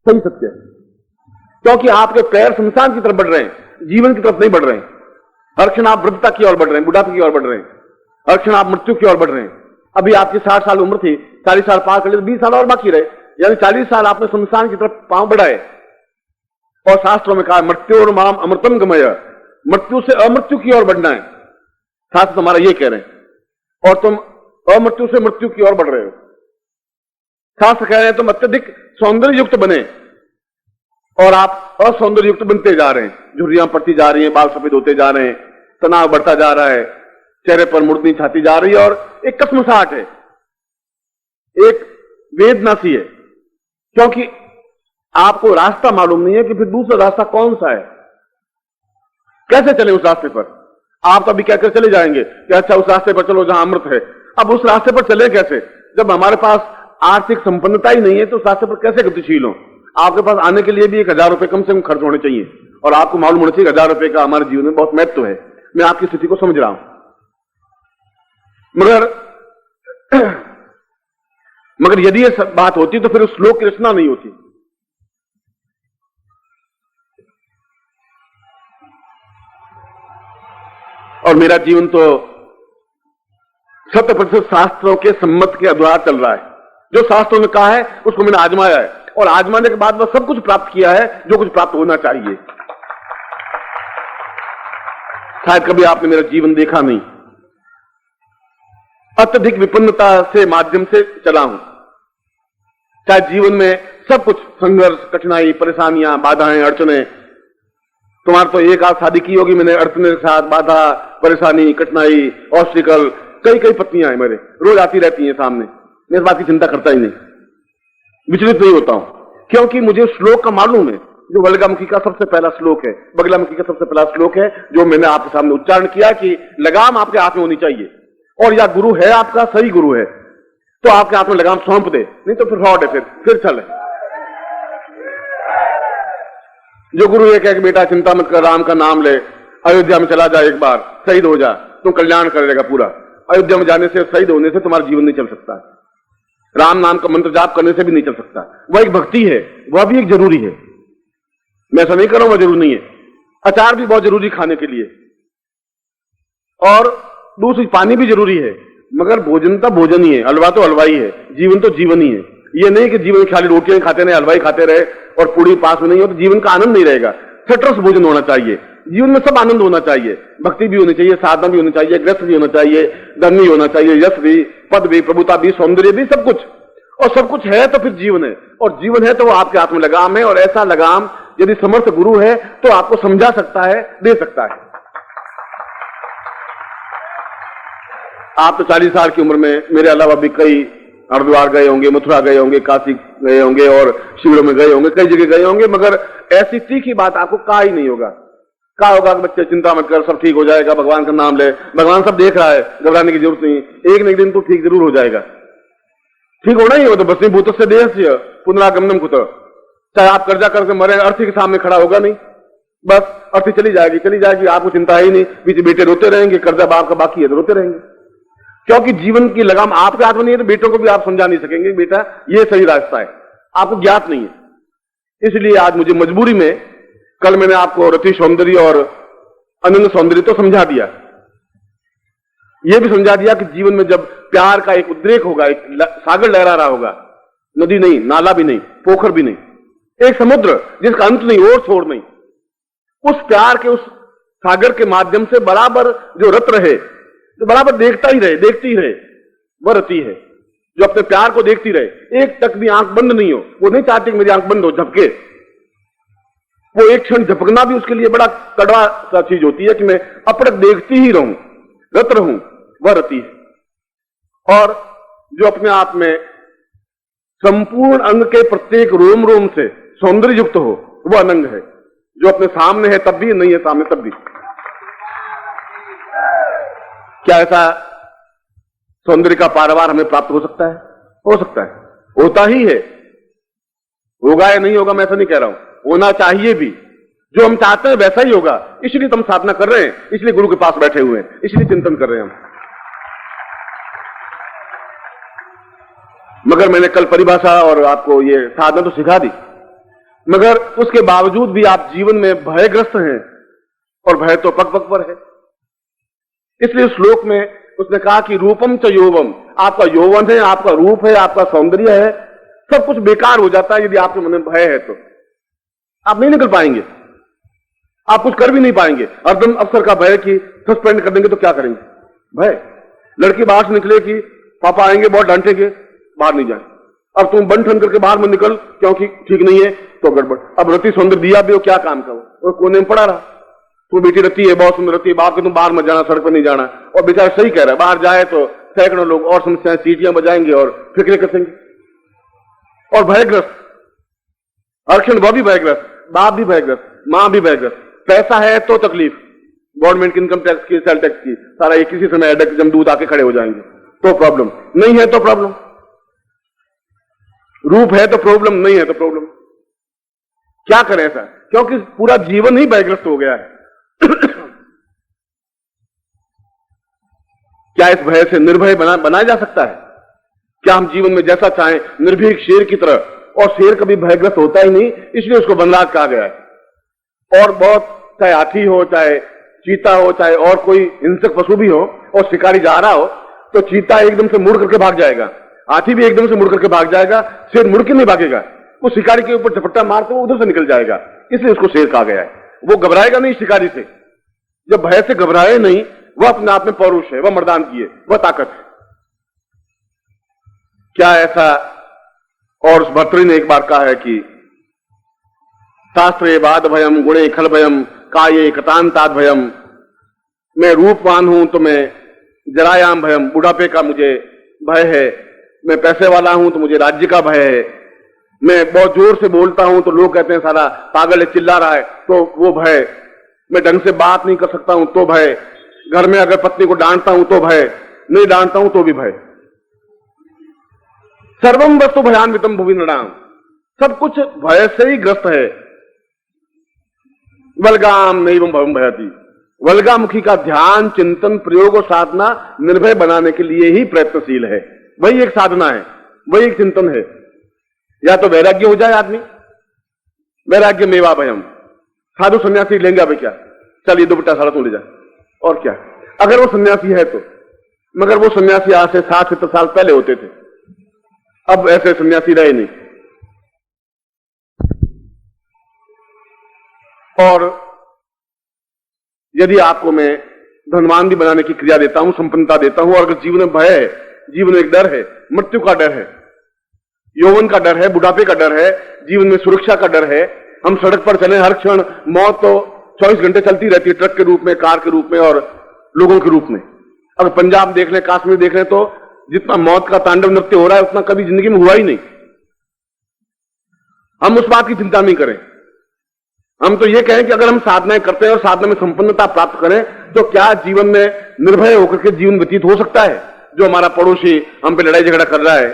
सही सत्य है, क्योंकि आपके पैर शमशान की तरफ बढ़ रहे हैं, जीवन की तरफ नहीं बढ़ रहे हैं। हर क्षण आप वृद्धता की ओर बढ़ रहे हैं, बुढ़ापे की ओर बढ़ रहे हैं, हर क्षण आप मृत्यु की ओर बढ़ रहे हैं। अभी आपकी 60 साल उम्र थी, 40 साल पार कर लिए तो 20 साल और बाकी रहे, यानी 40 साल आपने शमशान की तरफ पांव बढ़ाए। और शास्त्रों में कहा मृत्यु और माम अमृतम गमय, मृत्यु से अमृत्यु की ओर बढ़ना है, शास्त्र तुम्हारा ये कह रहे हैं, और तुम अमृत्यु से मृत्यु की ओर बढ़ रहे हो। शास्त्र कह रहे हैं तुम अत्यधिक सौंदर्य युक्त बने और आप असौंदर्य युक्त बनते जा रहे हैं, झुर्रियां पड़ती जा रही हैं, बाल सफेद होते जा रहे हैं, तनाव बढ़ता जा रहा है, चेहरे पर मुड़नी छाती जा रही है और एक कसमसाहट है, एक वेदना सी है, क्योंकि आपको रास्ता मालूम नहीं है कि फिर दूसरा रास्ता कौन सा है, कैसे चले उस रास्ते पर। आप तो अभी कहकर चले जाएंगे कि अच्छा उस रास्ते पर चलो जहां अमृत है, अब उस रास्ते पर चले कैसे, जब हमारे पास आर्थिक संपन्नता ही नहीं है तो उस रास्ते पर कैसे गतिशील हो। आपके पास आने के लिए भी 1000 रुपए कम से कम खर्च होने चाहिए, और आपको मालूम होना चाहिए 1000 रुपए का हमारे जीवन में बहुत महत्व है। मैं आपकी स्थिति को समझ रहा हूं, मगर यदि ये बात होती तो फिर उस श्लोक की रचना नहीं होती। और मेरा जीवन तो 100% शास्त्रों के सम्मत के आधार चल रहा है। जो शास्त्रों ने कहा है उसको मैंने आजमाया है, और आजमाने के बाद वह सब कुछ प्राप्त किया है जो कुछ प्राप्त होना चाहिए। शायद कभी आपने मेरा जीवन देखा नहीं, अत्यधिक विपन्नता से माध्यम से चला हूं। शायद जीवन में सब कुछ संघर्ष, कठिनाई, परेशानियां, बाधाएं, अड़चने। तुम्हारा तो एक आध शादी की होगी मैंने, अड़चने के साथ, बाधा, परेशानी, कठिनाई, ऑब्स्टिकल, कई कई पत्नियां हैं मेरे, रोज आती रहती हैं सामने। मैं इस बात की चिंता करता ही नहीं, विचलित नहीं होता हूं, क्योंकि मुझे श्लोक का मालूम है, जो बगलामुखी का सबसे पहला श्लोक है, बगलामुखी का सबसे पहला श्लोक है जो मैंने आपके सामने उच्चारण किया कि लगाम आपके हाथ में होनी चाहिए, और या गुरु है आपका, सही गुरु है तो आपके हाथ में लगाम सौंप दे, नहीं तो फिर फ्रॉड है, फिर चले। जो गुरु ये कहे कि बेटा चिंता मत कर, राम का नाम ले, अयोध्या में चला जा, एक बार शहीद हो जा, तुम कल्याण करेगा पूरा। अयोध्या में जाने से, शहीद होने से तुम्हारा जीवन नहीं चल सकता, राम नाम का मंत्र जाप करने से भी नहीं चल सकता। वह एक भक्ति है, वह भी एक जरूरी है, मैं ऐसा नहीं कर रहा हूं वह जरूरी नहीं है। अचार भी बहुत जरूरी खाने के लिए, और दूसरी पानी भी जरूरी है, मगर भोजन तो भोजन ही है, हलवा तो हलवा ही है, जीवन तो जीवन ही है। ये नहीं कि जीवन खाली रोटियां खाते रहे, हलवाई खाते रहे और पूरी पास में नहीं हो तो जीवन का आनंद नहीं रहेगा। सटरस भोजन होना चाहिए, जीवन में सब आनंद होना चाहिए, भक्ति भी होनी चाहिए, साधना भी होनी चाहिए, ग्रस्त भी होना चाहिए, धन भी होना चाहिए, यश भी, पद भी, प्रभुता भी, सौंदर्य भी, सब कुछ। और सब कुछ है तो फिर जीवन है, और जीवन है तो वो आपके हाथ में लगाम है, और ऐसा लगाम यदि समर्थ गुरु है तो आपको समझा सकता है, दे सकता है। आप तो 40 साल की उम्र में मेरे अलावा भी कई हरिद्वार गए होंगे, मथुरा गए होंगे, काशी गए होंगे, और शिविरों में गए होंगे, कई जगह गए होंगे, मगर ऐसी तीखी बात आपको कहा ही नहीं होगा। कहा होगा कि बच्चे चिंता मत कर, सब ठीक हो जाएगा, भगवान का नाम ले, भगवान सब देख रहा है, घबराने की जरूरत नहीं, एक न एक दिन तो ठीक जरूर हो जाएगा। ठीक होना ही हो तो बस नहीं, भूत से देह पुनरागमनम कुत, चाहे आप कर्जा करके मरे, अर्थी के सामने खड़ा होगा नहीं, बस अर्थी चली जाएगी, आपको चिंता ही नहीं, पीछे बेटे रोते रहेंगे, कर्जा बाप का बाकी है तो रोते रहेंगे, क्योंकि जीवन की लगाम आपके हाथ में नहीं है। तो बेटों को भी आप समझा नहीं सकेंगे बेटा ये सही रास्ता है, आपको ज्ञात नहीं है। इसलिए आज मुझे मजबूरी में, कल मैंने आपको रति सौंदर्य और अनंत सौंदर्य तो समझा दिया, यह भी समझा दिया कि जीवन में जब प्यार का एक उद्रेक होगा, एक सागर लहरा रहा होगा, नदी नहीं, नाला भी नहीं, पोखर भी नहीं, एक समुद्र जिसका अंत नहीं, ओर छोर नहीं, उस प्यार के उस सागर के माध्यम से बराबर जो रत रहे, तो बराबर देखता ही रहे, देखती रहे, वह रति है जो अपने प्यार को देखती रहे, एक तक भी आंख बंद नहीं हो। वो नहीं चाहती कि मेरी आंख बंद हो, झपके, वो एक क्षण झपकना भी उसके लिए बड़ा कड़वा सा चीज होती है कि मैं अपरक देखती ही रहूं, रत रहूं, वह रति है। और जो अपने आप में संपूर्ण अंग के प्रत्येक रोम रोम से सौंदर्य युक्त हो, वह अनंग है, जो अपने सामने है तब भी, नहीं है सामने तब भी। क्या ऐसा सौंदर्य का पारावार हमें प्राप्त हो सकता है? हो सकता है, होता ही है, होगा या नहीं होगा मैं ऐसा नहीं कह रहा हूं, होना चाहिए भी। जो हम चाहते हैं वैसा ही होगा, इसलिए हम साधना कर रहे हैं, इसलिए गुरु के पास बैठे हुए हैं, इसलिए चिंतन कर रहे हैं हम। मगर मैंने कल परिभाषा और आपको ये साधना तो सिखा दी, मगर उसके बावजूद भी आप जीवन में भयग्रस्त हैं, और भय तो पग पग पर है। इसलिए श्लोक में उसने कहा कि रूपम च यौवम, आपका यौवन है, आपका रूप है, आपका सौंदर्य है, सब कुछ बेकार हो जाता है यदि आपके मन में भय है। तो आप नहीं निकल पाएंगे, आप कुछ कर भी नहीं पाएंगे। अर्धम अफसर का भय कि सस्पेंड कर देंगे तो क्या करेंगे, भय। लड़की बाहर से निकले कि पापा आएंगे बहुत डांटेंगे, बाहर नहीं जाए। अब तुम बन ठन करके बाहर में निकल क्योंकि ठीक नहीं है तो गड़बड़। अब रति सौंदर्य दिया भी हो, क्या काम का वो कोने में पड़ा रहा। तो बेटी रती है, बहुत सुंदर रती है, बाप के तुम बाहर मत जाना, सड़क पर नहीं जाना। और बेचारा सही कह रहा है, बाहर जाए तो सैकड़ों लोग और समस्याएं, सीटियां बजाएंगे और फिक्रे कसेंगे। और भयग्रस्त, हर क्षण वह भी भयग्रस्त, बाप भी भयग्रस्त, मां भी भयग्रस्त। पैसा है तो तकलीफ, गवर्नमेंट की इनकम टैक्स की, सेल टैक्स की, सारा एक किसी समय एडक जमदूत आके खड़े हो जाएंगे तो प्रॉब्लम, नहीं है तो प्रॉब्लम। रूप है तो प्रॉब्लम, नहीं है तो प्रॉब्लम। क्या करें ऐसा, क्योंकि पूरा जीवन ही भयग्रस्त हो गया है। क्या इस भय से निर्भय बनाया जा सकता है? क्या हम जीवन में जैसा चाहें निर्भीक शेर की तरह? और शेर कभी भयग्रस्त होता ही नहीं, इसलिए उसको वनराज कहा गया है। और बहुत, चाहे हाथी हो, चाहे चीता हो, चाहे और कोई हिंसक पशु भी हो, और शिकारी जा रहा हो तो चीता एकदम से मुड़ करके भाग जाएगा, हाथी भी एकदम से मुड़ करके भाग जाएगा, शेर मुड़ के नहीं भागेगा। वो शिकारी के ऊपर झपट्टा मारते वो उधर से निकल जाएगा, इसलिए उसको शेर कहा गया है। वो घबराएगा नहीं शिकारी से, जब भय से घबराए नहीं, वह अपने आप में पौरुष है, वह मर्दान की है, वह ताकत है। क्या ऐसा? और उस भर्तृ ने एक बार कहा है कि शास्त्रे बाद भयम गुणे खल भयम काये कतांताद भयम। मैं रूपवान हूं तो मैं जरायाम भयम, बुढ़ापे का मुझे भय है। मैं पैसे वाला हूं तो मुझे राज्य का भय है। मैं बहुत जोर से बोलता हूं तो लोग कहते हैं सारा पागल है, चिल्ला रहा है, तो वो भय। मैं ढंग से बात नहीं कर सकता हूं तो भय। घर में अगर पत्नी को डांटता हूं तो भय, नहीं डांटता हूं तो भी भय। सर्वम वस्तु भयान्वितम भुवि नृणाम, सब कुछ भय से ही ग्रस्त है। वल्गाम नैवम भवम भयति, वल्गामुखी का ध्यान, चिंतन, प्रयोग और साधना निर्भय बनाने के लिए ही प्रयत्नशील है। वही एक साधना है, वही एक चिंतन है। या तो वैराग्य हो जाए आदमी, वैराग्य मेवा भयम। साधु सन्यासी लेंगे अभी क्या, चलिए दुपट्टा सारा तो ले जाए, और क्या, अगर वो सन्यासी है तो। मगर वो सन्यासी आज से 60-70 साल पहले होते थे, अब ऐसे सन्यासी रहे नहीं। और यदि आपको मैं धनवान भी बनाने की क्रिया देता हूं, संपन्नता देता हूं, और अगर जीवन में भय है, जीवन में एक डर है, मृत्यु का डर है, यौवन का डर है, बुढ़ापे का डर है, जीवन में सुरक्षा का डर है, हम सड़क पर चले, हर क्षण मौत तो 24 घंटे चलती रहती है, ट्रक के रूप में, कार के रूप में और लोगों के रूप में। अगर पंजाब देख लें, कश्मीर देख लें, तो जितना मौत का तांडव नृत्य हो रहा है उतना कभी जिंदगी में हुआ ही नहीं। हम उस बात की चिंता नहीं करें। हम तो ये कहें कि अगर हम साधनाएं करते हैं और साधना में संपन्नता प्राप्त करें तो क्या जीवन में निर्भय होकर के जीवन व्यतीत हो सकता है? जो हमारा पड़ोसी हम पे लड़ाई झगड़ा कर रहा है,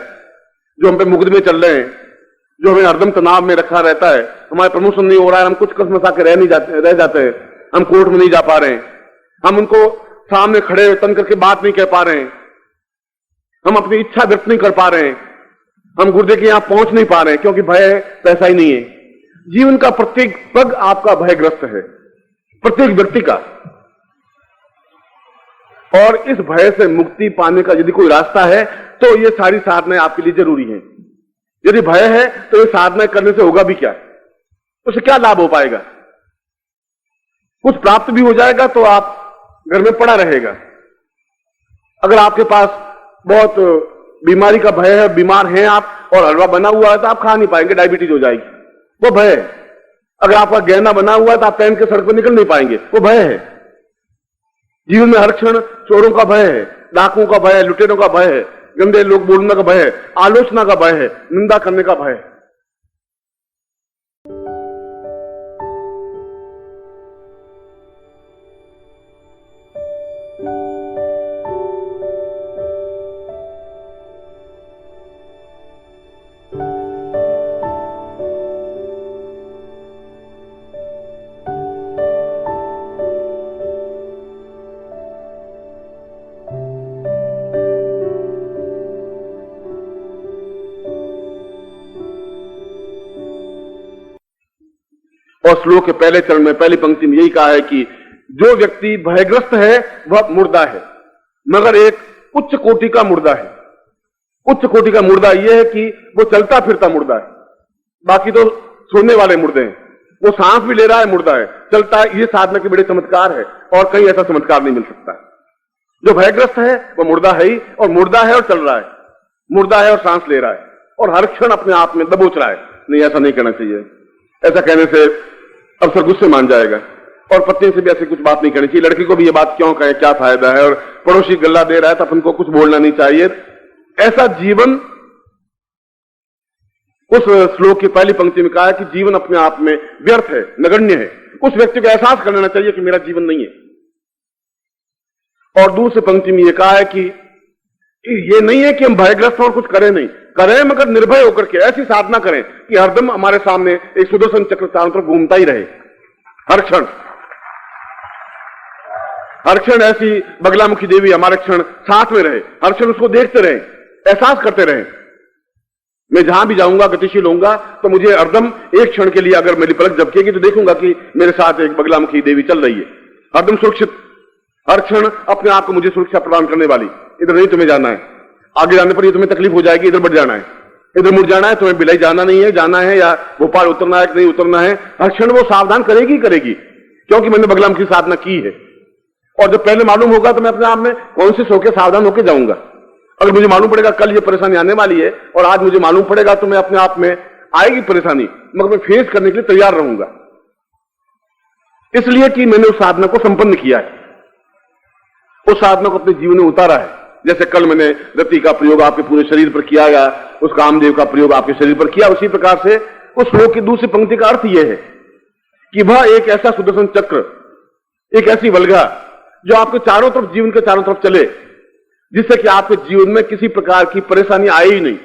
जो हम पे मुकदमे चल रहे हैं, जो हमें हरदम तनाव में रखा रहता है, हमारा प्रमोशन नहीं हो रहा है, हम कुछ कसमसा के रह जाते हैं, हम कोर्ट में नहीं जा पा रहे हैं, हम उनको सामने खड़े तन करके बात नहीं कह पा रहे हैं, हम अपनी इच्छा व्यक्त नहीं कर पा रहे हैं, हम गुर्दे के यहां पहुंच नहीं पा रहे हैं, क्योंकि भय है, पैसा ही नहीं है। जीवन का प्रत्येक पग आपका भयग्रस्त है, प्रत्येक व्यक्ति का। और इस भय से मुक्ति पाने का यदि कोई रास्ता है तो ये सारी साधनाएं आपके लिए जरूरी हैं। यदि भय है तो ये साधना करने से होगा भी क्या, उससे क्या लाभ हो पाएगा? कुछ प्राप्त भी हो जाएगा तो आप घर में पड़ा रहेगा। अगर आपके पास बहुत बीमारी का भय है, बीमार हैं आप, और हलवा बना हुआ है तो आप खा नहीं पाएंगे, डायबिटीज हो जाएगी, वो भय है। अगर आपका गहना बना हुआ है तो आप पहन के सड़क पर निकल नहीं पाएंगे, वो भय है। जीवन में हर क्षण चोरों का भय है, डाकुओं का भय है, लुटेरों का भय है, गंदे लोग बोलने का भय है, आलोचना का भय है, निंदा करने का भय है। और श्लोक के पहले चरण में पहली पंक्ति में यही कहा है कि जो व्यक्ति भयग्रस्त है वह मुर्दा है, मगर एक उच्च कोटि का मुर्दा है। उच्च कोटि का मुर्दा यह है कि वो चलता फिरता मुर्दा है, बाकी तो सोने वाले मुर्दे हैं। वो सांस भी ले रहा है, मुर्दा है, चलता है। ये साधना के बड़े चमत्कार है और कहीं ऐसा चमत्कार नहीं मिल सकता। जो भयग्रस्त है वो मुर्दा है ही, और मुर्दा है और चल रहा है, मुर्दा है और सांस ले रहा है और हर क्षण अपने आप में दबोच रहा है। नहीं, ऐसा नहीं करना चाहिए। ऐसा कहने से अफसर गुस्से मान जाएगा और पत्नी से भी ऐसी कुछ बात नहीं करनी चाहिए। लड़की को भी ये बात क्यों कहे, क्या फायदा है, और पड़ोसी गल्ला दे रहा है तो अपन को कुछ बोलना नहीं चाहिए। ऐसा जीवन, उस श्लोक की पहली पंक्ति में कहा है कि जीवन अपने आप में व्यर्थ है, नगण्य है। उस व्यक्ति को एहसास कर लेना चाहिए कि मेरा जीवन नहीं है। और दूसरी पंक्ति में यह कहा है कि ये नहीं है कि हम भयग्रस्त और कुछ करें नहीं, करें मगर निर्भय होकर के ऐसी साधना करें कि हरदम हमारे सामने एक सुदर्शन चक्र चारों तरफ घूमता ही रहे। हर क्षण ऐसी बगलामुखी देवी हमारे क्षण साथ में रहे, हर क्षण उसको देखते रहे, एहसास करते रहे। मैं जहां भी जाऊंगा, गतिशील होऊंगा, तो मुझे हरदम एक क्षण के लिए अगर मेरी पलक झपकेगी तो देखूंगा कि मेरे साथ एक बगलामुखी देवी चल रही है, हरदम सुरक्षित, हर क्षण अपने आप को मुझे सुरक्षा प्रदान करने वाली। इधर नहीं तुम्हें जाना है, आगे जाने पर ये तुम्हें तकलीफ हो जाएगी, इधर बढ़ जाना है, इधर मुड़ जाना है, तुम्हें बिलाई जाना नहीं है, जाना है या भोपाल उतरना है कि नहीं उतरना है। हर क्षण वो सावधान करेगी क्योंकि मैंने बगलामुखी साधना की है। और जब पहले मालूम होगा तो मैं अपने आप में कॉन्शियस होकर सावधान होकर जाऊंगा। अगर मुझे मालूम पड़ेगा कल ये परेशानी आने वाली है और आज मुझे मालूम पड़ेगा, तो मैं अपने आप में आएगी परेशानी, मगर मैं फेस करने के लिए तैयार रहूंगा, इसलिए कि मैंने उस साधना को संपन्न किया है, उस साधना को अपने जीवन में उतारा है। जैसे कल मैंने रति का प्रयोग आपके पूरे शरीर पर किया या उस कामदेव का प्रयोग आपके शरीर पर किया, उसी प्रकार से उस श्लोक की दूसरी पंक्ति का अर्थ यह है कि वह एक ऐसा सुदर्शन चक्र, एक ऐसी वल्गा जो आपके चारों तरफ, जीवन के चारों तरफ चले, जिससे कि आपके जीवन में किसी प्रकार की परेशानी आए ही नहीं।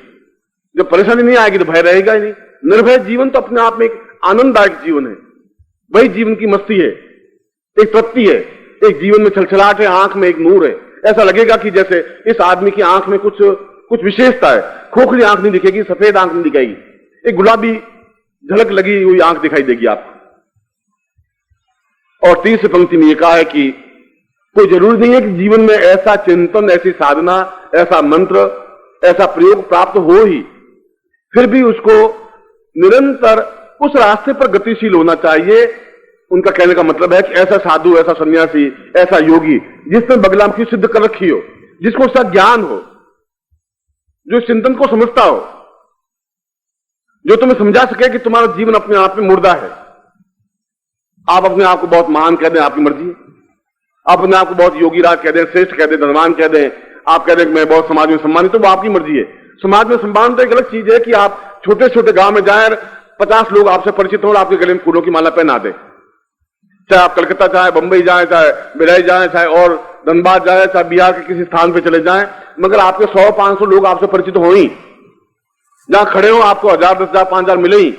जब परेशानी नहीं आएगी तो भय रहेगा ही नहीं। निर्भय जीवन तो अपने आप में एक आनंददायक जीवन है, वही जीवन की मस्ती है, एक तृप्ति है, एक जीवन में छलछलाहट है, आंख में एक नूर है। ऐसा लगेगा कि जैसे इस आदमी की आंख में कुछ विशेषता है, खोखली आंख नहीं दिखेगी, सफेद आंख नहीं दिखेगी, एक गुलाबी झलक लगी हुई आंख दिखाई देगी आपको। और तीसरी पंक्ति में यह कहा है कि कोई जरूरी नहीं है कि जीवन में ऐसा चिंतन, ऐसी साधना, ऐसा मंत्र, ऐसा प्रयोग प्राप्त हो ही, फिर भी उसको निरंतर उस रास्ते पर गतिशील होना चाहिए। उनका कहने का मतलब है कि ऐसा साधु, ऐसा सन्यासी, ऐसा योगी जिसने बगलामुखी सिद्ध कर रखी हो, जिसको उसका ज्ञान हो, जो चिंतन को समझता हो, जो तुम्हें समझा सके कि तुम्हारा जीवन अपने आप में मुर्दा है। आप अपने आप को बहुत महान कह दें, आपकी मर्जी है। आप अपने आप को बहुत योगी राज कह दें, श्रेष्ठ कह दें, धनवान कह दें, आप कह दें कि मैं बहुत समाज में सम्मानित, तो वो आपकी मर्जी है। समाज में सम्मान तो एक अलग चीज है कि आप छोटे छोटे गांव में जाएं, 50 लोग आपसे परिचित हो और आपके गले में फूलों की माला पहना दें। चाहे आप कलकत्ता जाए, बंबई जाए, चाहे बिलाई जाए, चाहे और धनबाद जाए, चाहे बिहार के किसी स्थान पे चले जाएं, मगर आपके 100-500 लोग आपसे परिचित हो ही, जहां खड़े हो आपको 1000, 10,000, 5,000 मिले ही,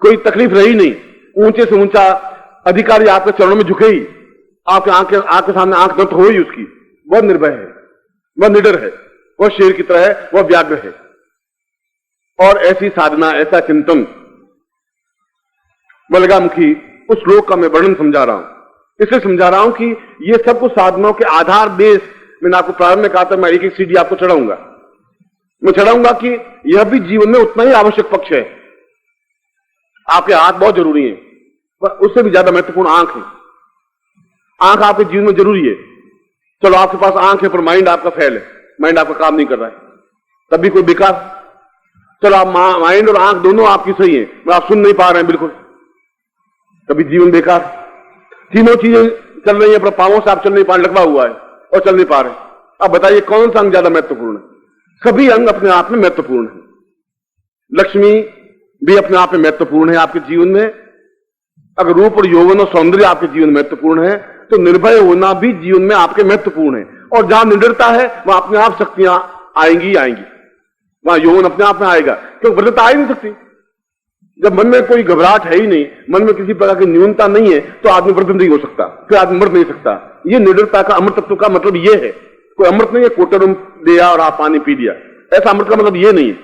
कोई तकलीफ रही नहीं, ऊंचे से ऊंचा अधिकारी आपके चरणों में झुके ही, आपके आंख के सामने आंख नत हो ही उसकी, वह निर्भय है, वह निडर है, वह शेर की तरह है, वह व्याघ्र है। और ऐसी साधना, ऐसा चिंतन, बलगामुखी, उस श्लोक का मैं वर्णन समझा रहा हूं। इसलिए समझा रहा हूं कि ये सब कुछ साधनों के आधार बेस, मैंने आपको प्रारंभ में कहा था मैं एक एक सीढ़ी आपको चढ़ाऊंगा, मैं चढ़ाऊंगा कि यह भी जीवन में उतना ही आवश्यक पक्ष है। आपके हाथ बहुत जरूरी है, पर उससे भी ज्यादा महत्वपूर्ण आंख है। आंख आपके जीवन में जरूरी है। चलो आपके पास आंख है पर माइंड आपका फेल है, माइंड आपका काम नहीं कर रहा है, तब भी कोई विकास। चलो आप माइंड और आंख दोनों आपकी सही है, पर आप सुन नहीं पा रहे हैं बिल्कुल, कभी जीवन बेकार। तीनों चीजें चल रही है पर पांवों से आप चल नहीं पा रहे, लकवा हुआ है और चल नहीं पा रहे। अब बताइए कौन सा अंग ज्यादा महत्वपूर्ण है? सभी अंग अपने आप में महत्वपूर्ण है। लक्ष्मी भी अपने आप में महत्वपूर्ण है आपके जीवन में। अगर रूप और यौवन और सौंदर्य आपके जीवन में महत्वपूर्ण है, तो निर्भय होना भी जीवन में आपके महत्वपूर्ण है। और जहां निडरता है वहां अपने आप शक्तियां आएंगी, वहां यौवन अपने आप में आएगा, क्योंकि वृद्धता आ ही नहीं सकती। जब मन में कोई घबराहट है ही नहीं, मन में किसी प्रकार की न्यूनता नहीं है, तो आदमी वृद्ध नहीं हो सकता, फिर आदमी मर नहीं सकता। ये निडरता का, अमृत तत्व का मतलब ये है। कोई अमृत नहीं है कोटर दिया और आप पानी पी दिया, ऐसा अमृत का मतलब ये नहीं है।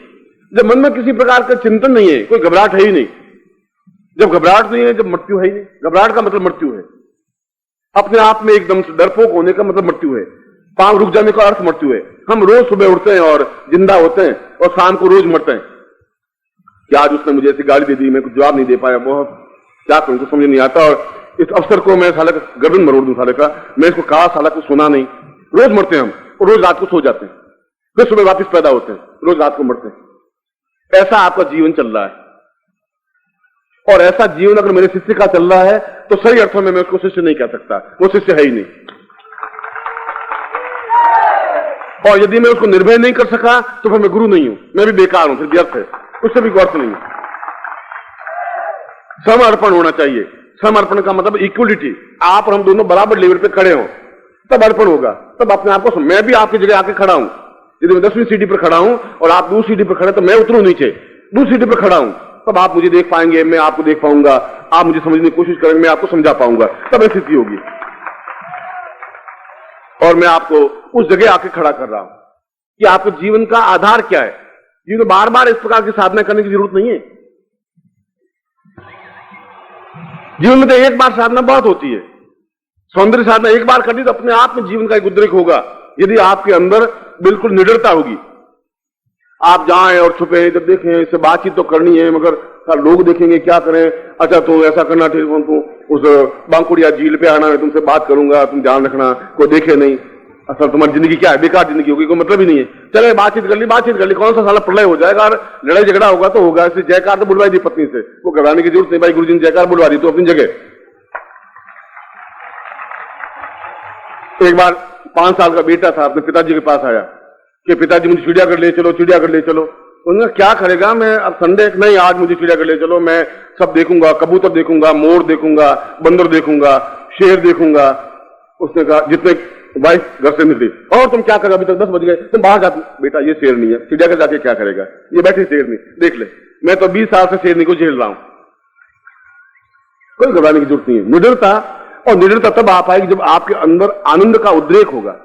जब मन में किसी प्रकार का चिंतन नहीं है, कोई घबराहट है ही नहीं, जब घबराहट नहीं है, जब मृत्यु है ही नहीं। घबराहट का मतलब मृत्यु है। अपने आप में एकदम से डरपोक होने का मतलब मृत्यु है। पांव रुक जाने का अर्थ मृत्यु है। हम रोज सुबह उठते हैं और जिंदा होते हैं और शाम को रोज मरते हैं। कि आज उसने मुझे ऐसी गाली दे दी, मैं कुछ जवाब नहीं दे पाया, बहुत क्या करूं, तो समझ नहीं आता। और इस अवसर को मैं साला का गर्दन मरोड़ दूं साले का, मैं इसको कहा, साला को सुना नहीं। रोज मरते हैं हम, और रोज रात को सो जाते हैं, फिर सुबह वापस पैदा होते हैं, रोज रात को मरते हैं। ऐसा आपका जीवन चल रहा है। और ऐसा जीवन अगर मेरे शिष्य का चल रहा है तो सही अर्थों में मैं उसको शिष्य नहीं कह सकता, वो शिष्य है ही नहीं। और यदि मैं उसको निर्भय नहीं कर सका तो फिर मैं गुरु नहीं हूं, मैं भी बेकार हूं, फिर व्यर्थ है, उससे भी कोई अर्थ नहीं है। समर्पण होना चाहिए। समर्पण का मतलब इक्वलिटी। आप और हम दोनों बराबर लेवल पे खड़े हों, तब अर्पण होगा। तब अपने आप को, मैं भी आपकी जगह आके खड़ा हूं। यदि मैं 10वीं सीढ़ी पर खड़ा हूं और आप दूसरी सीढ़ी पर खड़े, तो मैं उतरूं नीचे, दूसरी सीढ़ी पर खड़ा हूं, तब आप मुझे देख पाएंगे, मैं आपको देख पाऊंगा, आप मुझे समझने की कोशिश करेंगे, मैं आपको समझा पाऊंगा, तब ऐसी स्थिति होगी। और मैं आपको उस जगह आके खड़ा कर रहा हूं कि आपके जीवन का आधार क्या है। जीवन में बार बार इस प्रकार की साधना करने की जरूरत नहीं है। जीवन में तो एक बार साधना बहुत होती है। सौंदर्य साधना एक बार कर ली तो अपने आप में जीवन का एक उद्रेक होगा, यदि आपके अंदर बिल्कुल निडरता होगी। आप जाएं और छुपे, जब देखें इससे बातचीत तो करनी है, मगर लोग देखेंगे क्या करें, अच्छा तो ऐसा करना ठीक, तो उस बांकुड़िया झील पे आना है, तुमसे बात करूंगा, तुम ध्यान रखना, कोई देखे नहीं। असल तुम्हारी जिंदगी क्या है, बेकार जिंदगी होगी, कोई मतलब ही नहीं है। चले बातचीत कर ली, कौन सा साला प्रलय हो जाएगा, और लड़ाई झगड़ा होगा तो होगा। इससे जयकार तो बुलवाई दी पत्नी से, वो घबराने की जरूरत नहीं, भाई गुरुजी ने जयकार बुलवा दी तो अपनी जगह। एक बार 5 साल का बेटा था, अपने पिताजी के पास आया कि पिताजी मुझे चिड़ियाघर ले चलो, चिड़ियाघर ले चलो। उन्होंने क्या करेगा, मैं अब संडे नहीं, आज मुझे चिड़ियाघर ले चलो, मैं सब देखूंगा, कबूतर देखूंगा, मोर देखूंगा, बंदर देखूंगा, शेर देखूंगा। उसने कहा, जितने वाइफ घर से निकली, और तुम क्या करोगे, अभी तक 10 बज गए, तुम बाहर जाते। बेटा ये शेर नहीं है, चिड़ियाघर जाके क्या करेगा, ये बैठे शेर नहीं, देख ले, मैं तो 20 साल से शेरनी को झेल रहा हूं। कोई घबराने की जरूरत नहीं है। निडरता, और निडरता तब आ पाएगी जब आपके अंदर आनंद का उद्रेक होगा,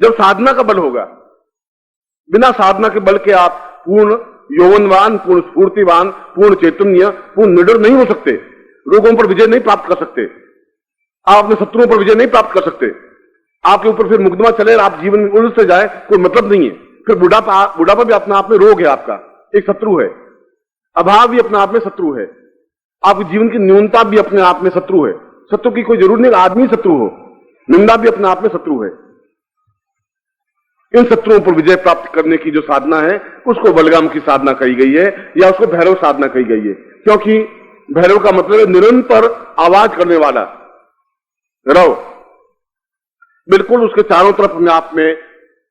जब साधना का बल होगा। बिना साधना के बल के आप पूर्ण यौवनवान, पूर्ण स्फूर्तिवान, पूर्ण चैतन्य, पूर्ण निडर नहीं हो सकते। रोगों पर विजय नहीं प्राप्त कर सकते, आप अपने शत्रुओं पर विजय नहीं प्राप्त कर सकते। आपके ऊपर फिर मुकदमा चले और आप जीवन में उलझ से जाए, कोई मतलब नहीं है। फिर बुढ़ापा भी अपने आप में रोग है, आपका एक शत्रु है। अभाव भी अपने आप में शत्रु है। आपके जीवन की न्यूनता भी अपने आप में शत्रु है। शत्रु की कोई जरूरत नहीं आदमी शत्रु हो, निंदा भी अपने आप में शत्रु है। इन शत्रुओं पर विजय प्राप्त करने की जो साधना है, उसको बलगाम की साधना कही गई है, या उसको भैरव साधना कही गई है। क्योंकि भैरव का मतलब है निरंतर आवाज करने वाला रव, बिल्कुल उसके चारों तरफ अपने आप में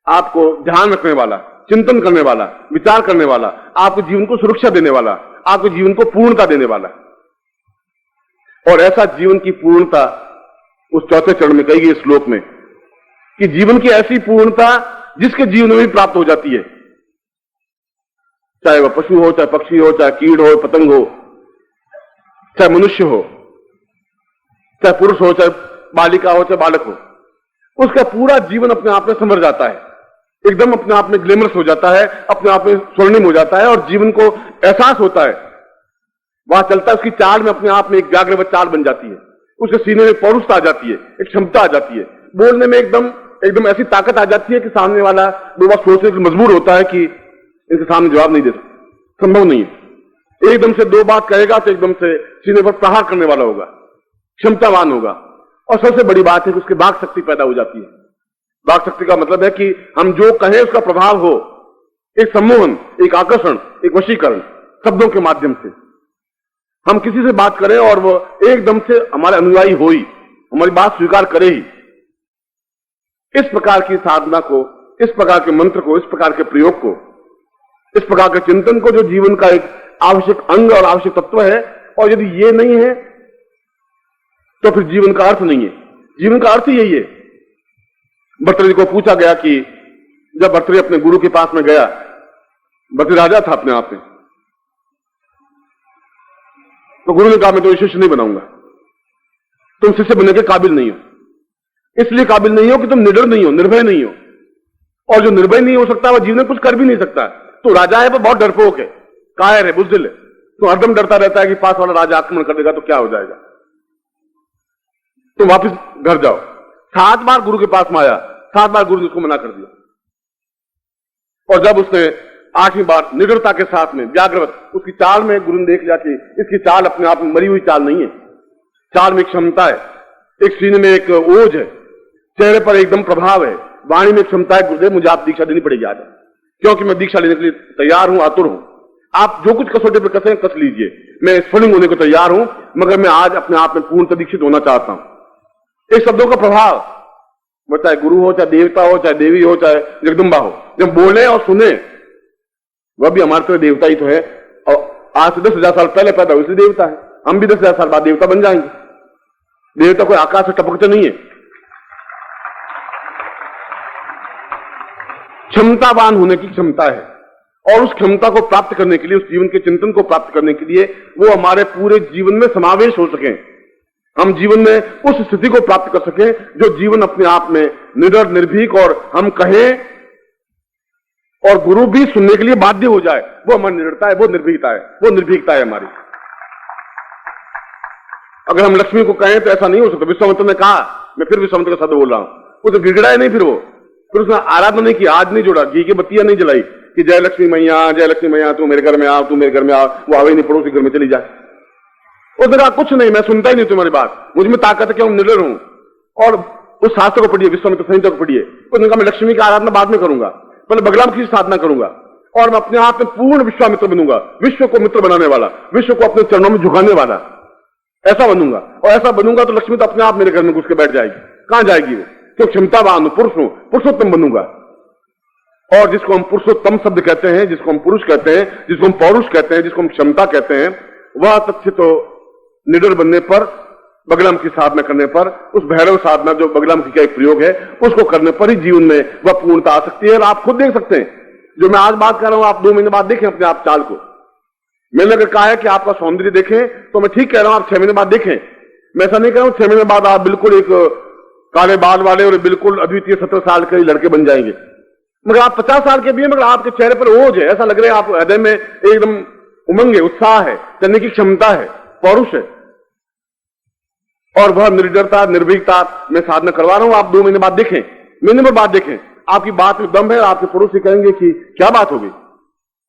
आपको ध्यान रखने वाला, चिंतन करने वाला, विचार करने वाला, आपके जीवन को सुरक्षा देने वाला, आपके जीवन को पूर्णता देने वाला। और ऐसा जीवन की पूर्णता उस चौथे चरण में कही गई श्लोक में, कि जीवन की ऐसी पूर्णता जिसके जीवन में भी प्राप्त हो जाती है, चाहे वह पशु हो, चाहे पक्षी हो, चाहे कीड़ हो, पतंग हो, चाहे मनुष्य हो, चाहे पुरुष हो, चाहे बालिका हो, चाहे बालक हो, उसका पूरा जीवन अपने आप में संवर जाता है, एकदम अपने आप में ग्लैमरस हो जाता है, अपने आप में स्वर्णिम हो जाता है, और जीवन को एहसास होता है, वहां चलता है। उसकी चाल में अपने आप में एक व्याघ्र चाल बन जाती है, उसके सीने में पौरुषता आ जाती है, एक क्षमता आ जाती है, बोलने में एकदम ऐसी ताकत आ जाती है कि सामने वाला दो बार सोचने के लिए मजबूर होता है कि इनके सामने जवाब नहीं दे सकता, संभव नहीं है। एकदम से 2 बात कहेगा तो एकदम से सीने पर प्रहार करने वाला होगा, क्षमतावान होगा। और सबसे बड़ी बात है कि उसके वाक शक्ति पैदा हो जाती है। वाक शक्ति का मतलब है कि हम जो कहें उसका प्रभाव हो, एक सम्मोहन, एक आकर्षण, एक वशीकरण, शब्दों के माध्यम से हम किसी से बात करें और वो एकदम से हमारे अनुयायी हो ही, हमारी बात स्वीकार करे ही। इस प्रकार की साधना को, इस प्रकार के मंत्र को, इस प्रकार के प्रयोग को, इस प्रकार के चिंतन को, जो जीवन का एक आवश्यक अंग और आवश्यक तत्व है, और यदि ये नहीं है तो फिर जीवन का अर्थ नहीं है। जीवन का अर्थ यही है। भर्तृहरि को पूछा गया कि जब भर्तृहरि अपने गुरु के पास में गया, भर्तृहरि राजा था अपने आप में, तो गुरु ने कहा मैं तो शिष्य नहीं बनाऊंगा, तुम शिष्य बनने के काबिल नहीं हो। इसलिए काबिल नहीं हो कि तुम निडर नहीं हो, निर्भय नहीं हो, और जो निर्भय नहीं हो सकता वह जीवन में कुछ कर भी नहीं सकता। तो राजा है पर बहुत डरपोक है, कायर है, बुज़दिल है, तो हरदम डरता रहता है कि पास वाला राजा आक्रमण कर देगा तो क्या हो जाएगा। तो वापस घर जाओ। 7 बार गुरु के पास में आया, 7 बार गुरु ने उसको मना कर दिया। और जब उसने 8वीं बार निडरता के साथ में व्याग्रवत उसकी चाल में गुरु ने देख लिया कि इसकी चाल अपने आप में मरी हुई चाल नहीं है, चाल में एक क्षमता है, एक सीने में एक ओज है, चेहरे पर एकदम प्रभाव है, वाणी में क्षमता है। गुरुदेव मुझे आप दीक्षा देनी पड़ेगी आज, क्योंकि मैं दीक्षा लेने के लिए तैयार हूं, आतुर हूं। आप जो कुछ कसौटी पर कसें कस लीजिए, मैं स्फुलिंग होने को तैयार हूं, मगर मैं आज अपने आप में पूर्णतः दीक्षित होना चाहता हूं। इस शब्दों का प्रभाव, वो चाहे गुरु हो, चाहे देवता हो, चाहे देवी हो, चाहे जगदम्बा हो, जब बोले और सुने, वह भी हमारे तरह देवता ही तो है। और आज से 10,000 साल पहले पैदा हुए इसलिए देवता है, हम भी 10,000 साल बाद देवता बन जाएंगे। देवता कोई आकाश से टपकते नहीं है। क्षमतावान होने की क्षमता है, और उस क्षमता को प्राप्त करने के लिए, उस जीवन के चिंतन को प्राप्त करने के लिए वो हमारे पूरे जीवन में समावेश हो सके, हम जीवन में उस स्थिति को प्राप्त कर सकें जो जीवन अपने आप में निडर, निर्भीक और हम कहें और गुरु भी सुनने के लिए बाध्य हो जाए, वो हमारी निडरता है, वो निर्भीकता है, वो निर्भीकता है हमारी। अगर हम लक्ष्मी को कहें तो ऐसा नहीं हो सकता। विश्वामित्र ने कहा, मैं फिर विश्वामित्र का शब्द बोल रहा हूं, वो तो गिड़गिड़ाए नहीं, फिर उसने आराधना नहीं की, आज नहीं जोड़ा, घी की बत्तियां नहीं जलाई कि जय लक्ष्मी मैया तू मेरे घर में आ, तू मेरे घर में आ। वो आवे नहीं, पड़ोसी घर में चली जाए। उसने कहा कुछ नहीं, मैं सुनता ही नहीं तुम्हारी बात, मुझ में ताकत है कि मैं निडर हूं। और उस शास्त्र को पढ़िए, विश्वामित्र संहिता को पढ़िए। उसने कहा मैं लक्ष्मी की आराधना बाद में करूंगा, पहले बगलामुखी की साधना करूंगा, और मैं अपने आप में पूर्ण विश्वामित्र बनूंगा, विश्व को मित्र बनाने वाला, विश्व को अपने चरणों में झुकाने वाला, ऐसा बनूंगा। और ऐसा बनूंगा तो लक्ष्मी तो अपने आप मेरे घर में घुस के बैठ जाएगी। कहां जाएगी वो? तो क्षमतावान पुरुष हूं, पुरुषोत्तम बनूंगा। और जिसको हम पुरुषोत्तम शब्द कहते हैं, जिसको हम पुरुष कहते हैं, जिसको हम पौरुष कहते हैं, जिसको हम क्षमता कहते हैं, वह तथ्य तो निडर बनने पर, बगलामुखी साधना करने पर, उस भैरव साधना जो बगलामुखी का एक प्रयोग है, उसको करने पर ही जीवन में वह पूर्णता आ सकती है। और आप खुद देख सकते हैं, जो मैं आज बात कर रहा हूं, आप 2 महीने बाद देखें अपने आप चाल को। मैंने अगर कहा है कि आपका सौंदर्य देखें, तो मैं ठीक कह रहा हूं, आप 6 महीने बाद देखें। मैं ऐसा नहीं कह रहा हूं 6 महीने बाद आप बिल्कुल एक काले बाल वाले और बिल्कुल अद्वितीय 17 साल के लड़के बन जाएंगे, मगर आप 50 साल के भी हैं, मगर आपके चेहरे पर ओज है, ऐसा लग रहा है आप हृदय में एकदम उमंग है, उत्साह है, चलने की क्षमता है, पौरुष है। और वह निडरता, निर्भीकता मैं साधना करवा रहा हूं, आप 2 महीने बाद देखें, महीने में बाद देखें, आपकी बात में दम है। आपके पड़ोसी कहेंगे कि क्या बात होगी,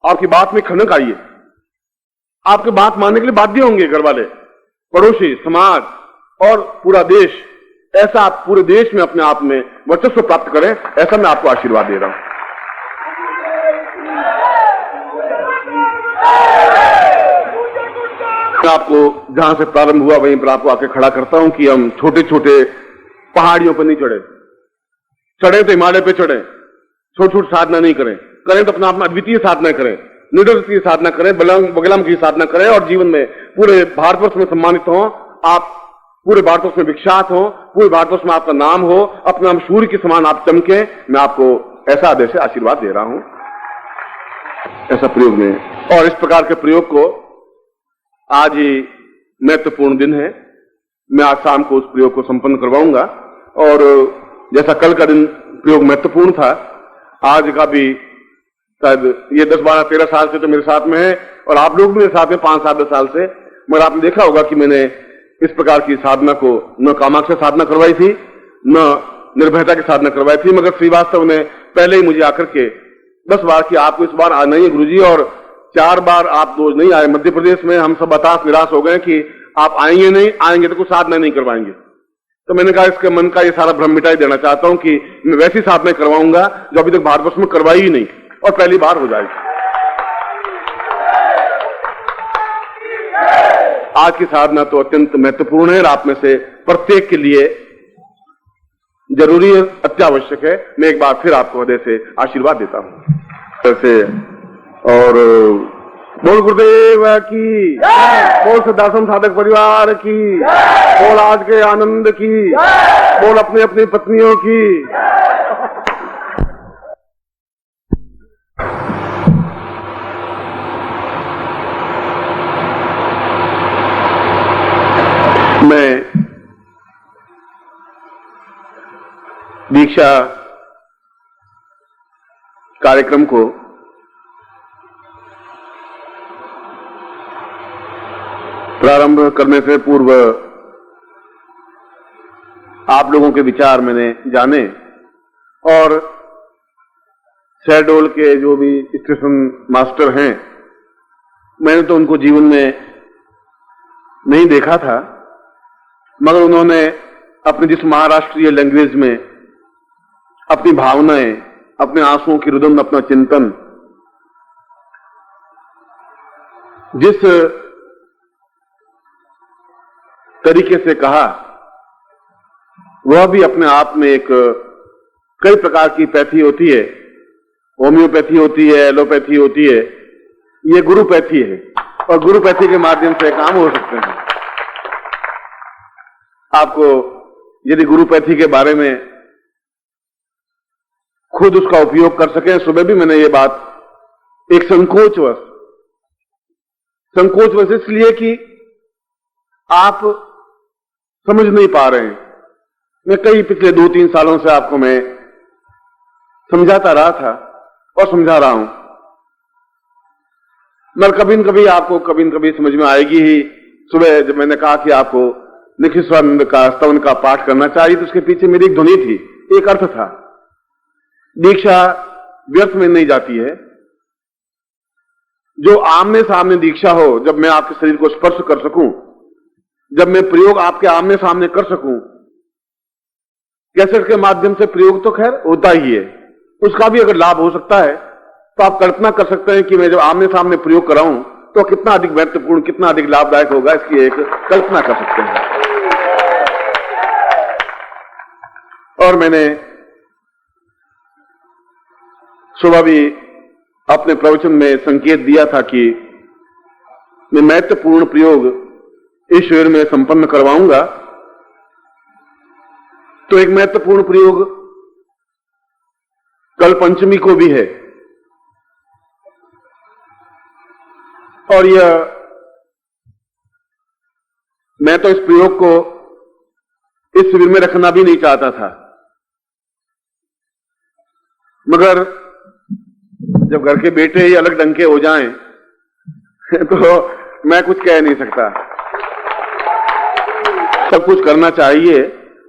आपकी बात में खनक आई है, आपकी बात मानने के लिए बाध्य होंगे घर वाले, पड़ोसी, समाज और पूरा देश। ऐसा आप पूरे देश में अपने आप में वर्चस्व प्राप्त करें, ऐसा मैं आपको आशीर्वाद दे रहा हूं। मैं आपको जहां से प्रारंभ हुआ वहीं पर आपको आके खड़ा करता हूं कि हम छोटे छोटे पहाड़ियों पर नहीं चढ़े तो हिमालय पे चढ़े, छोटी छोटी साधना नहीं करें तो अपने आप में अद्वितीय साधना करें, निडर की साधना करें, बगलाम की साधना करें, और जीवन में पूरे भारतवर्ष में सम्मानित हों, आप पूरे भारतवर्ष में विख्यात हो, पूरे भारतवर्ष में आपका नाम हो, अपने नाम सूर्य के समान आप चमके। मैं आपको ऐसा आदेश आशीर्वाद दे रहा हूं, ऐसा प्रयोग में। और इस प्रकार के प्रयोग को आज ही महत्वपूर्ण दिन है, मैं आज शाम को उस प्रयोग को संपन्न करवाऊंगा। और जैसा कल का दिन प्रयोग महत्वपूर्ण था, आज का भी शायद ये 10, 12, 13 साल से तो मेरे साथ में है, और आप लोग भी मेरे साथ में 5, 7, 10 साल से। मगर आपने देखा होगा कि मैंने इस प्रकार की साधना को न कामाक्ष से साधना करवाई थी, न निर्भयता की साधना करवाई थी, मगर श्रीवास्तव ने पहले ही मुझे आकर के 10 बार कि आपको इस बार आना ही है गुरुजी, और 4 बार आप रोज नहीं आए। मध्य प्रदेश में हम सब हताश निराश हो गए कि आप आएंगे नहीं, आएंगे तो कुछ साधना नहीं करवाएंगे। तो मैंने कहा इसके मन का ये सारा भ्रम मिटाई देना चाहता हूं कि मैं वैसी साधना करवाऊंगा जो अभी तक भारतवर्ष में करवाई ही नहीं, और पहली बार हो जाएगी। आज की साधना तो अत्यंत महत्वपूर्ण है, और आप में से प्रत्येक के लिए जरूरी है, अत्यावश्यक है। मैं एक बार फिर आपको हृदय से आशीर्वाद देता हूं ऐसे। और बोल गुरुदेव की, बोल सिद्धाश्रम साधक परिवार की, बोल आज के आनंद की, बोल अपनी अपनी पत्नियों की। मैं दीक्षा कार्यक्रम को प्रारंभ करने से पूर्व आप लोगों के विचार मैंने जाने और शहडोल के जो भी स्टेशन मास्टर हैं, मैंने तो उनको जीवन में नहीं देखा था, मगर उन्होंने अपने जिस महाराष्ट्रीय लैंग्वेज में अपनी भावनाएं, अपने आंसुओं की रुदन, अपना चिंतन जिस तरीके से कहा, वह भी अपने आप में एक कई प्रकार की पैथी होती है। होम्योपैथी होती है, एलोपैथी होती है, ये गुरुपैथी है और गुरुपैथी के माध्यम से काम हो सकते हैं। आपको यदि गुरुपैथी के बारे में खुद उसका उपयोग कर सकें, सुबह भी मैंने ये बात एक संकोचवश इसलिए कि आप समझ नहीं पा रहे हैं। मैं कई पिछले 2-3 सालों से आपको मैं समझाता रहा था और समझा रहा हूं, मगर कभी न कभी समझ में आएगी ही। सुबह जब मैंने कहा कि आपको निखिल का स्तवन का पाठ करना चाहिए, तो उसके पीछे मेरी एक ध्वनि थी, एक अर्थ था। दीक्षा व्यर्थ में नहीं जाती है। जो आमने सामने दीक्षा हो, जब मैं आपके शरीर को स्पर्श कर सकूं, जब मैं प्रयोग आपके आमने सामने कर सकूं, कैसेट के माध्यम से प्रयोग तो खैर होता ही है, उसका भी अगर लाभ हो सकता है तो आप कल्पना कर सकते हैं कि मैं जब आमने सामने प्रयोग कराऊं तो कितना अधिक महत्वपूर्ण, कितना अधिक लाभदायक होगा, इसकी एक कल्पना कर सकते हैं। और मैंने सुबह भी अपने प्रवचन में संकेत दिया था कि मैं महत्वपूर्ण प्रयोग इस शिविर में संपन्न करवाऊंगा। तो एक महत्वपूर्ण प्रयोग कल पंचमी को भी है और मैं तो इस प्रयोग को इस शिविर में रखना भी नहीं चाहता था, मगर जब घर के बेटे ही अलग ढंग के हो जाएं तो मैं कुछ कह नहीं सकता। सब कुछ करना चाहिए,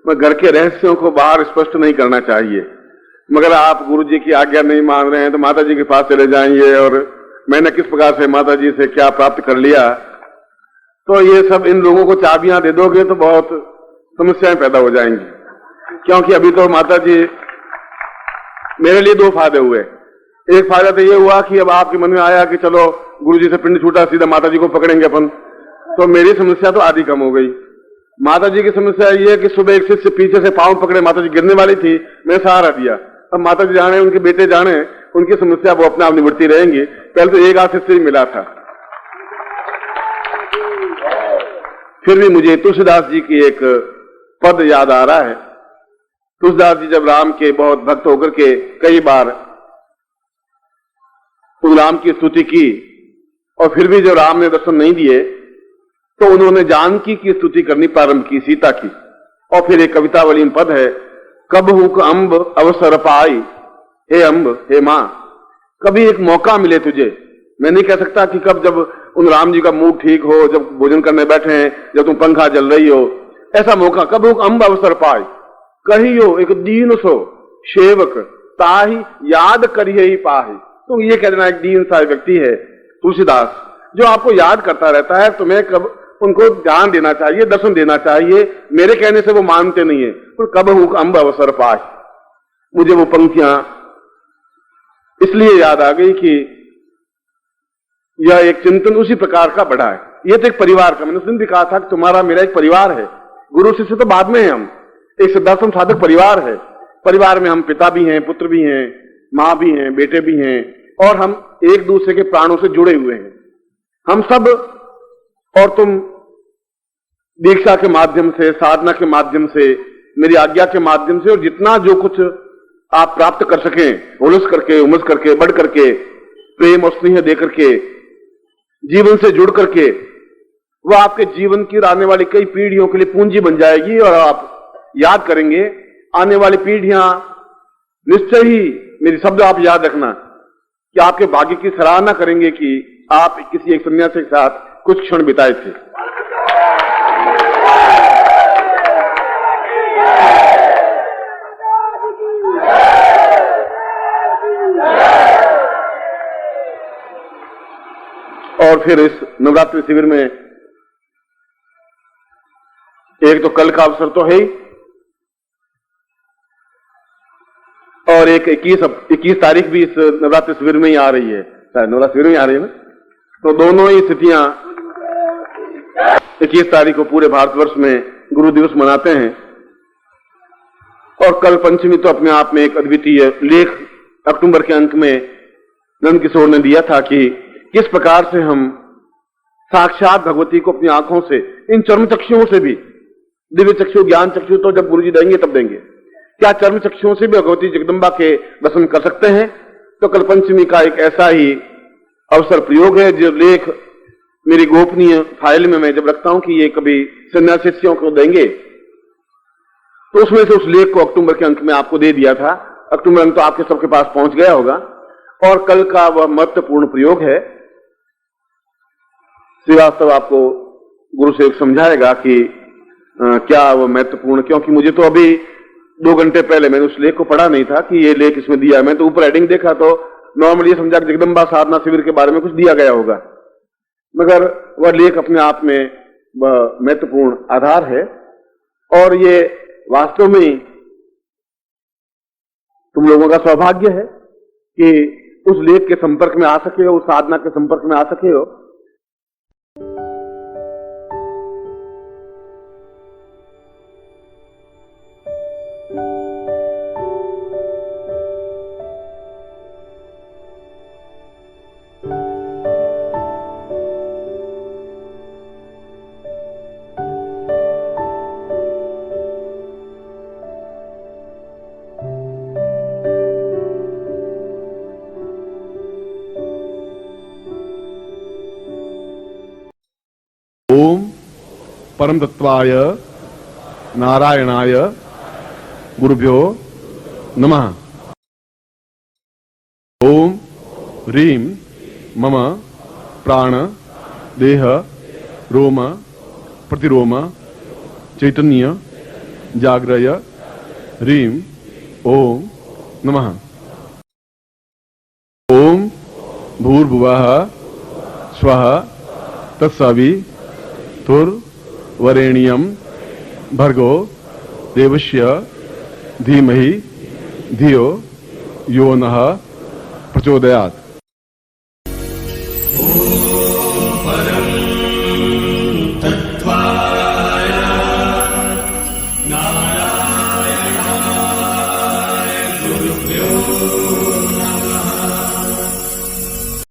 मगर घर के रहस्यों को बाहर स्पष्ट नहीं करना चाहिए। मगर आप गुरु जी की आज्ञा नहीं मान रहे हैं तो माता जी के पास चले जाएंगे और मैंने किस प्रकार से माता जी से क्या प्राप्त कर लिया, तो ये सब इन लोगों को चाबियां दे दोगे तो बहुत समस्याएं पैदा हो जाएंगी। क्योंकि अभी तो माता जी, मेरे लिए 2 फायदे हुए। एक फायदा तो ये हुआ कि अब आपके मन में आया कि चलो गुरु जी से पिंड छूटा, सीधा माता जी को पकड़ेंगे अपन, तो मेरी समस्या तो आधी कम हो गई। माता जी की समस्या ये है कि सुबह एक शिष्य पीछे से पांव पकड़े, माता जी गिरने वाली थी, मैं सहारा दिया। अब माता जी जाने, उनके बेटे जाने, उनकी समस्या वो अपने आप निवड़ती रहेंगी। पहले तो एक आशीष से ही मिला था। फिर भी मुझे तुलसीदास जी की एक पद याद आ रहा है। तुलसीदास जी जब राम के बहुत भक्त होकर के कई बार उस राम की स्तुति की और फिर भी जब राम ने दर्शन नहीं दिए तो उन्होंने जानकी की स्तुति करनी प्रारंभ की, सीता की। और फिर एक कवितावली में पद है, कब हुक अम्ब अवसर पाई, हे अम्ब हे मां, कभी एक मौका मिले तुझे। मैं नहीं कह सकता कि कब, जब उन राम जी का मूड ठीक हो, जब भोजन करने बैठे हैं, जब तुम पंखा जल रही हो, ऐसा मौका। कब हुक अम्ब अवसर पाई, कहियो एक दीन सो सेवक, ताही याद करिए ही पाही। तो ये कह देना एक दीन सा व्यक्ति है तुलसीदास, जो आपको याद करता रहता है। तुम्हें कब उनको ध्यान देना चाहिए, दर्शन देना चाहिए। मेरे कहने से वो मानते नहीं है, तो कब हुक अम्ब अवसर पाए। मुझे वो पंक्तियां इसलिए याद आ गई कि यह एक चिंतन उसी प्रकार का बढ़ा है। यह तो एक परिवार का, मैंने उस दिन भी कहा था कि तुम्हारा मेरा एक परिवार है। गुरु शिष्य तो बाद में है, हम एक सिद्धाश्रम साधक परिवार है। परिवार में हम पिता भी हैं, पुत्र भी हैं, मां भी हैं, बेटे भी हैं, और हम एक दूसरे के प्राणों से जुड़े हुए हैं। हम सब और तुम दीक्षा के माध्यम से, साधना के माध्यम से, मेरी आज्ञा के माध्यम से, और जितना जो कुछ आप प्राप्त कर सकें, उलझ करके, उमझ करके, बढ़ करके, प्रेम और स्नेह दे करके, जीवन से जुड़ करके, वह आपके जीवन की आने वाली कई पीढ़ियों के लिए पूंजी बन जाएगी। और आप याद करेंगे, आने वाली पीढ़ियां निश्चय ही, मेरी शब्द आप याद रखना, कि आपके भाग्य की सराहना करेंगे कि आप किसी एक सन्यासी के साथ कुछ क्षण बिताए थे। और फिर इस नवरात्रि शिविर में एक तो कल का अवसर तो है ही, और एक 21 तारीख भी इस नवरात्रि शिविर में ही आ रही है, शायद नवरात्रि शिविर में आ रही है ना। तो दोनों ही स्थितियां 21 तारीख को पूरे भारतवर्ष में गुरु दिवस मनाते हैं। और कल पंचमी तो अपने आप में एक अद्वितीय लेख अक्टूबर के अंक में नंद किशोर ने दिया था कि किस प्रकार से हम साक्षात भगवती को अपनी आंखों से, इन चर्म चक्षुओं से भी, दिव्य चक्षु ज्ञान चक्षु तो जब गुरु जी देंगे तब देंगे, क्या चर्म चक्षुओं से भी भगवती जगदम्बा के दर्शन कर सकते हैं? तो कल पंचमी का एक ऐसा ही अवसर प्रयोग है जो लेख मेरी गोपनीय फाइल में मैं जब रखता हूं कि ये कभी सन्यासी शिष्यों को देंगे, तो उसमें से उस लेख को अक्टूबर के अंक में आपको दे दिया था। अक्टूबर अंक तो आपके सबके पास पहुंच गया होगा। और कल का वह महत्वपूर्ण प्रयोग है। श्रीवास्तव आपको गुरु से समझाएगा कि क्या वह महत्वपूर्ण, क्योंकि मुझे तो अभी 2 घंटे पहले मैंने उस लेख को पढ़ा नहीं था कि ये लेख इसमें दिया है। मैं तो ऊपर हेडिंग देखा तो नॉर्मली ये समझा कि जगदम्बा साधना शिविर के बारे में कुछ दिया गया होगा, मगर वह लेख अपने आप में वह महत्वपूर्ण आधार है। और ये वास्तव में तुम लोगों का सौभाग्य है कि उस लेख के संपर्क में आ सके हो, उस साधना के संपर्क में आ सके हो। ओम परम तत्वाय नारायणाय गुरुभ्यो नमः। ओम ह्रीं मम प्राण देह रोम प्रतिरोम चैतन्य जाग्रय ह्रीं ओम नमः। ओम भूर्भुवः स्वः तत्सवितुर्वरेण्यं भर्गो देवस्य धीमहि धियो यो नः प्रचोदयात्।